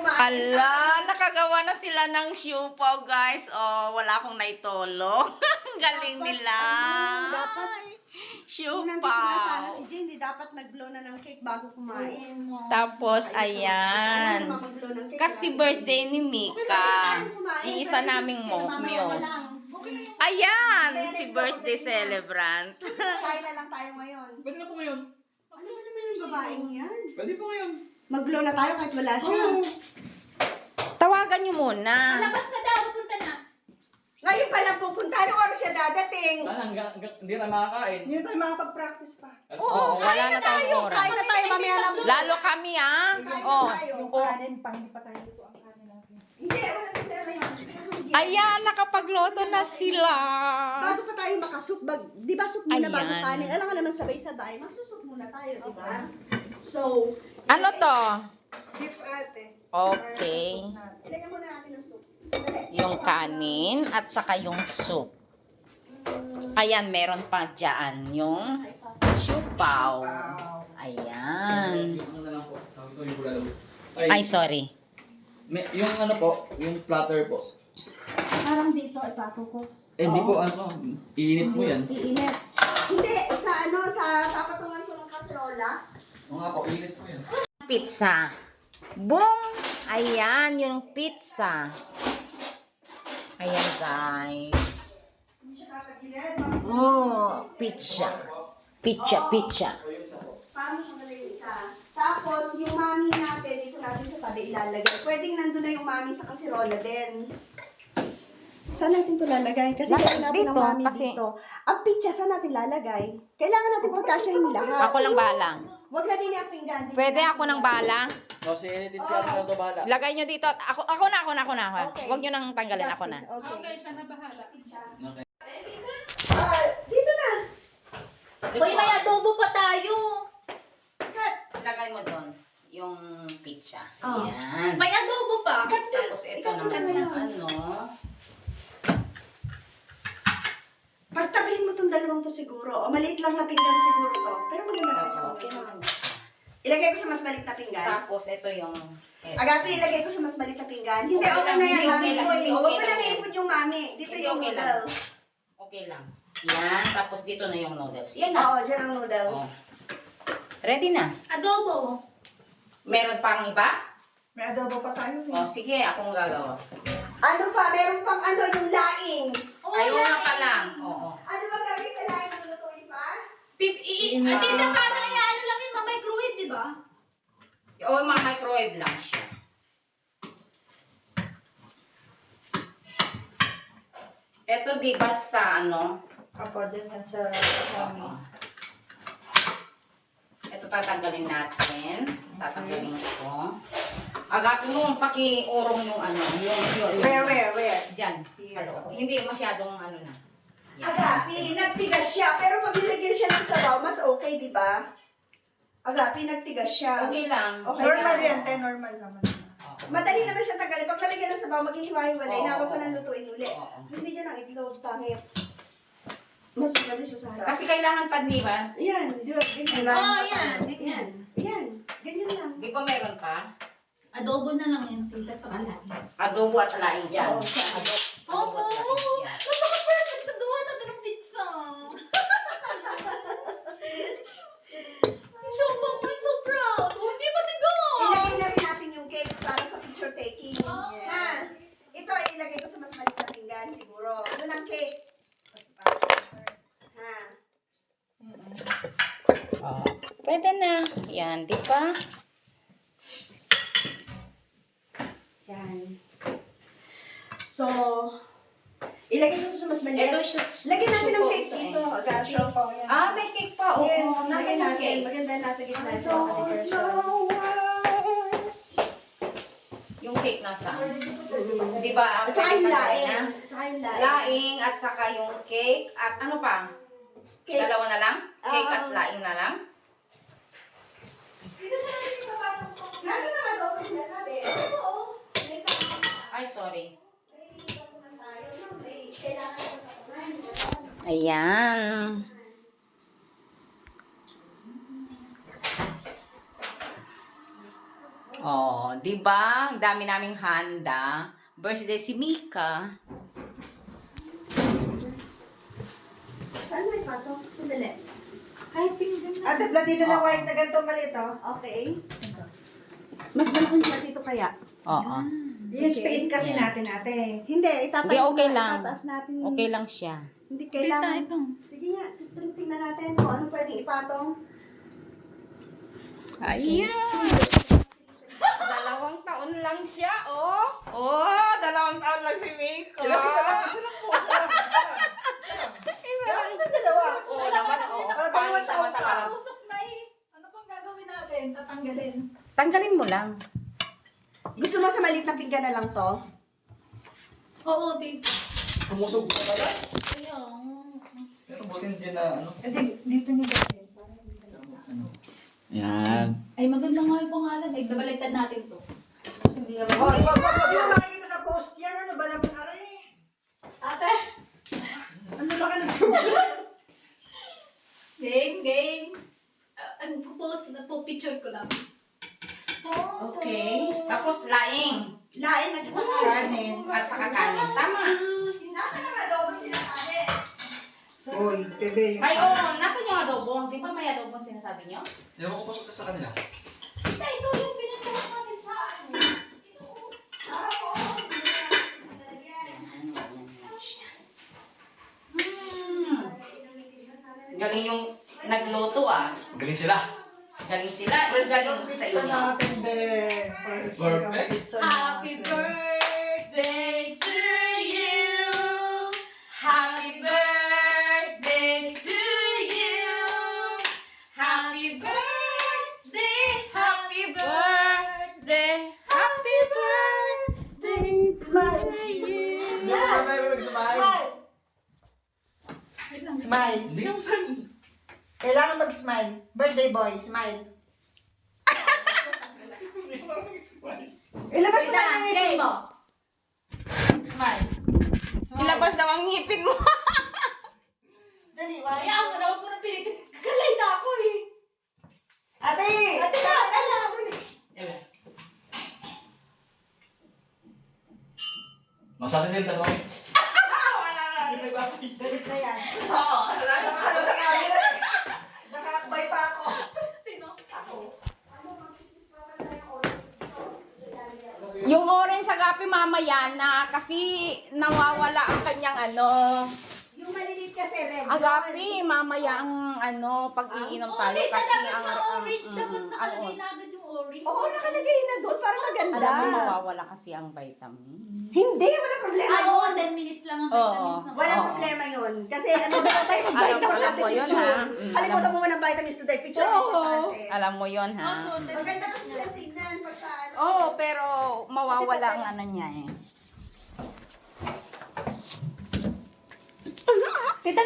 kumain. Ala, nakagawa na sila ng siopaw, guys. Oh, wala akong naitolo. Galing nila. Dapat. Kung nandito na sana si Siopaw. Jane, di dapat nag-blow na ng cake bago kumain. Tapos, ayan. Kasi birthday ni Mika. Iisa naming Muse. Ayan, si birthday celebrant. Kain na lang tayo ngayon. Pwede na po ngayon. Ano ba naman yung babaeng yan? Pwede po ngayon. Mag-blow na tayo kahit wala siya. Tawagan nyo muna. Labas na daw, pupunta na. Ngayon pa lang pupunta. Anong oras siya dadating? Hanggang hindi tayo makakain. Hindi tayo makapag-practice pa. Oo, wala na tayong oras. Kain na tayo mamaya na. Lalo kami, ah. Oh. Yung kanin pa, hindi pa tayo luto ang kanin natin. Hindi, wala na tayo yan. Ayan, nakapagloto na sila. Bago pa tayo makasup, di ba soup muna bago Ayan. kanin? Alam nga naman sabay-sabay, magsusup muna tayo, di ba? So, Ano to? beef ate. Okay. Ilagyan muna natin ng soup. Sandali. Yung kanin at saka yung soup. Ayan, meron pa dyan yung siopaw. Ayan. Yung ano na lang po. Sabi ko yung bulalo. Ay, sorry. Yung ano po, yung platter po. Parang dito, ipato ko. Hindi po ano, iinit mo yan. Iinit. Hindi, sa papatungan ko ng kaserola. Oo nga po, iinit mo yan. Pizza. Boom! Ayan, yung pizza. Ayan, guys. Oh, pizza. Pizza. Parang sandali yung isa. Tapos, yung mami natin, dito natin sa tabi ilalagay. Pwedeng nandun na yung mami sa kaserola din. Saan natin ito lalagay? Kasi Bakit kailangan natin dito? ng mami Kasi- dito. Ang pizza, saan natin lalagay? Kailangan natin pagkasyahin lahat. Ako lang bahala. Huwag na din yung pinggan. Pwede ako ng bahala. O, si ano na to bahala. Lagay nyo dito. Ako na. Okay. Huwag nyo nang tanggalin. Ako na. Okay. Okay, siya na bahala. Okay. Dito na. Uy, may adobo pa tayo. Cut. Lagay mo doon yung pizza. Oh. Ayan. May adobo pa. Tapos ito Ikaw muna naman yung ngayon. ano. Pagtabihin mo tong dalawang to siguro. O maliit lang na pinggan siguro to. Pero maganda naman siya. Okay naman. Ilagay ko sa mas maliit na pinggan. Tapos ito yung... Agapi, ilagay ko sa mas maliit na pinggan. Hindi, Okay okay lang, na yan. hindi, okay lang, Mami. hindi, Huwag okay mo na lang. na-input yung mami. Dito Hindi, yung okay lang. noodles. Okay lang. Yan. Tapos dito na yung noodles. Yan na. Oo, dyan ang noodles. Oh. Ready na. Adobo. Meron pang iba? May adobo pa tayo. O, sige. Akong gagawa. Ano pa? Meron pang ano, yung laing. Ayun na pa lang. Oo. Ano ba gagawin sa laing? Lulutuin pa? Tita, parang ano lang yun, microwave, di ba? O, microwave lang siya. Ito, di ba sa ano? Apo, dyan yan sa mami. Ito tatanggalin natin. Tatanggalin ko. Agapin mo, paki-urong yung ano. Yung. Where? Diyan. Sa loob. Hindi masyadong ano na. Yan. Agapi, nagtigas siya. Pero pag nilagyan siya ng sabaw, mas okay, di ba? Agapi, nagtigas siya. Okay lang. Okay Normal lang. yan, te. Normal naman. Okay. Madali naman siya tanggalin. Pag nalagyan ng sabaw, maghihiwa-hiwalay. Oo. Na wag ko nang lutuin uli. Oo. Hindi dyan ang itlog, pangit. Mas maganda siya sa harap. Kasi kailangan pa, di ba? Yan, yun. Ganyan. Oo, yan. Yan. Yan. Ganyan lang. Di ba meron pa? Adobo na lang yun, tita, sa kalat. Adobo at laing dyan. Oo, siya. Opo! Napaka-perfect na gawa natin ng pizza. I'm so proud. Oh, hindi pa tigas. Ilagay na rin natin yung cake para sa picture taking. Oh. Ha? Ito, ilagay ko sa mas maliit na pinggan siguro. Ano ng cake? Ha? Pwede na. Yan, di ba? Yan. So, ilagay ko ito sa mas maliit. Ito siya. Lagyan natin ng suko cake ito eh. dito. Agapi. Siopaw yan. Ah, may cake pa. Oo. Yes, Nasa lagyan yung natin. cake. Maganda nasa gitna siya. Yung cake nasa. Di ba? At saka yung pwede laing. na? At saka yung laing. Laing at saka yung cake. At ano pa? Cake. Dalawa na lang? Cake at Um, laing na lang? Nasa naman ako sinasabi? Oo. May Ay, sorry. tayo, no? May kailangan ko na kumain. Ayan. Oh, di ba? Ang dami naming handa. Birthday si Mika. Saan may pato? Sandali. Kahit pinggan na. Ate, platito na white na ganito malito. Okay. Mas malaking platito kaya? Oo. Yung space kasi Yeah. natin, ate. Hindi, itatay Hindi, okay lang. Itataas natin. Okay lang siya. Hindi Kita kailangan. ito. Sige nga, tingnan natin kung ano pwedeng ipatong. Ayan! 2 taon lang siya, oh! Oh, 2 taon lang si Miko. Isa lang po. Isa lang. Isa lang. Sa dalawa. Oo naman, oo. Dalawang Pangit taon naman pa. talaga. Usok na eh. Ano pang gagawin natin? Tatanggalin. Tanggalin mo lang. Gusto mo sa maliit na pinggan na lang to? Oo, tito. Pumusog pa pala. Ayun. Pero buti hindi na ano. Dito niyo ba? Yan. Ay, maganda nga yung pangalan. Ay, babaliktad natin to. Hindi naman. Hoy, hindi mo makikita sa post yan. Ano ba naman aray? Ate! Ano ba ka na? Game. Ang post na po, picture ko lang. Okay. Tapos laing. Lain at saka kanin. At saka kanin. Tama. Nasa na adobo sila kanin? Uy, bebe. Ay, oo. Nasaan yung adobo? Di ba may adobo sinasabi nyo? Ewan ko pasok sa kanila. Tita, ito yung pinagkawa natin sa ano. Ito. Galing yung nagluto, ah. Galing sila. Galing sila. Galing sa Pizza inyo. natin, be. Perfect. Pizza Happy natin. birthday to you. Happy birthday to you. Happy birthday. Happy birthday. Happy birthday to you. Smile! Smile. Hindi naman. Kailangan mag-smile. Birthday boy, smile. Ilabas mo na yung ngipin mo. Smile. Ilabas daw ang ngipin mo. Dali, wala. Kaya mo naman po ng pilitin. Kakalay na ako eh. Ate! Ate, dala. Masabi din dalawa. Galit na yan. Oo. Nakakalo sa camera eh. Nakakabay pa ako. Sino? Ako. Yung orange sa gapi mamaya na kasi nawawala ang kanyang ano. Yung maliliit kasi red. Agapi, mamaya ang ano, pag-iinom Oh, tayo Tita, kasi dapat ang na orange. Dapat ang nakalagay na agad yung orange. Oo, nakalagay na doon para maganda. alam mo mawawala kasi ang vitamin. Hindi, wala problema Ah, oo, yun. 10 minutes lang ang Oo. vitamins na. Walang Oo. problema yun. Kasi ano ba tayo Alam importante mo yun, picture. ha? Kalimutan mo muna ng vitamins today. Picture ang importante. Alam mo yon ha? Oo, Maganda kasi silang tignan pagka ano. Oo, pero mawawala ang ano niya eh. Tita,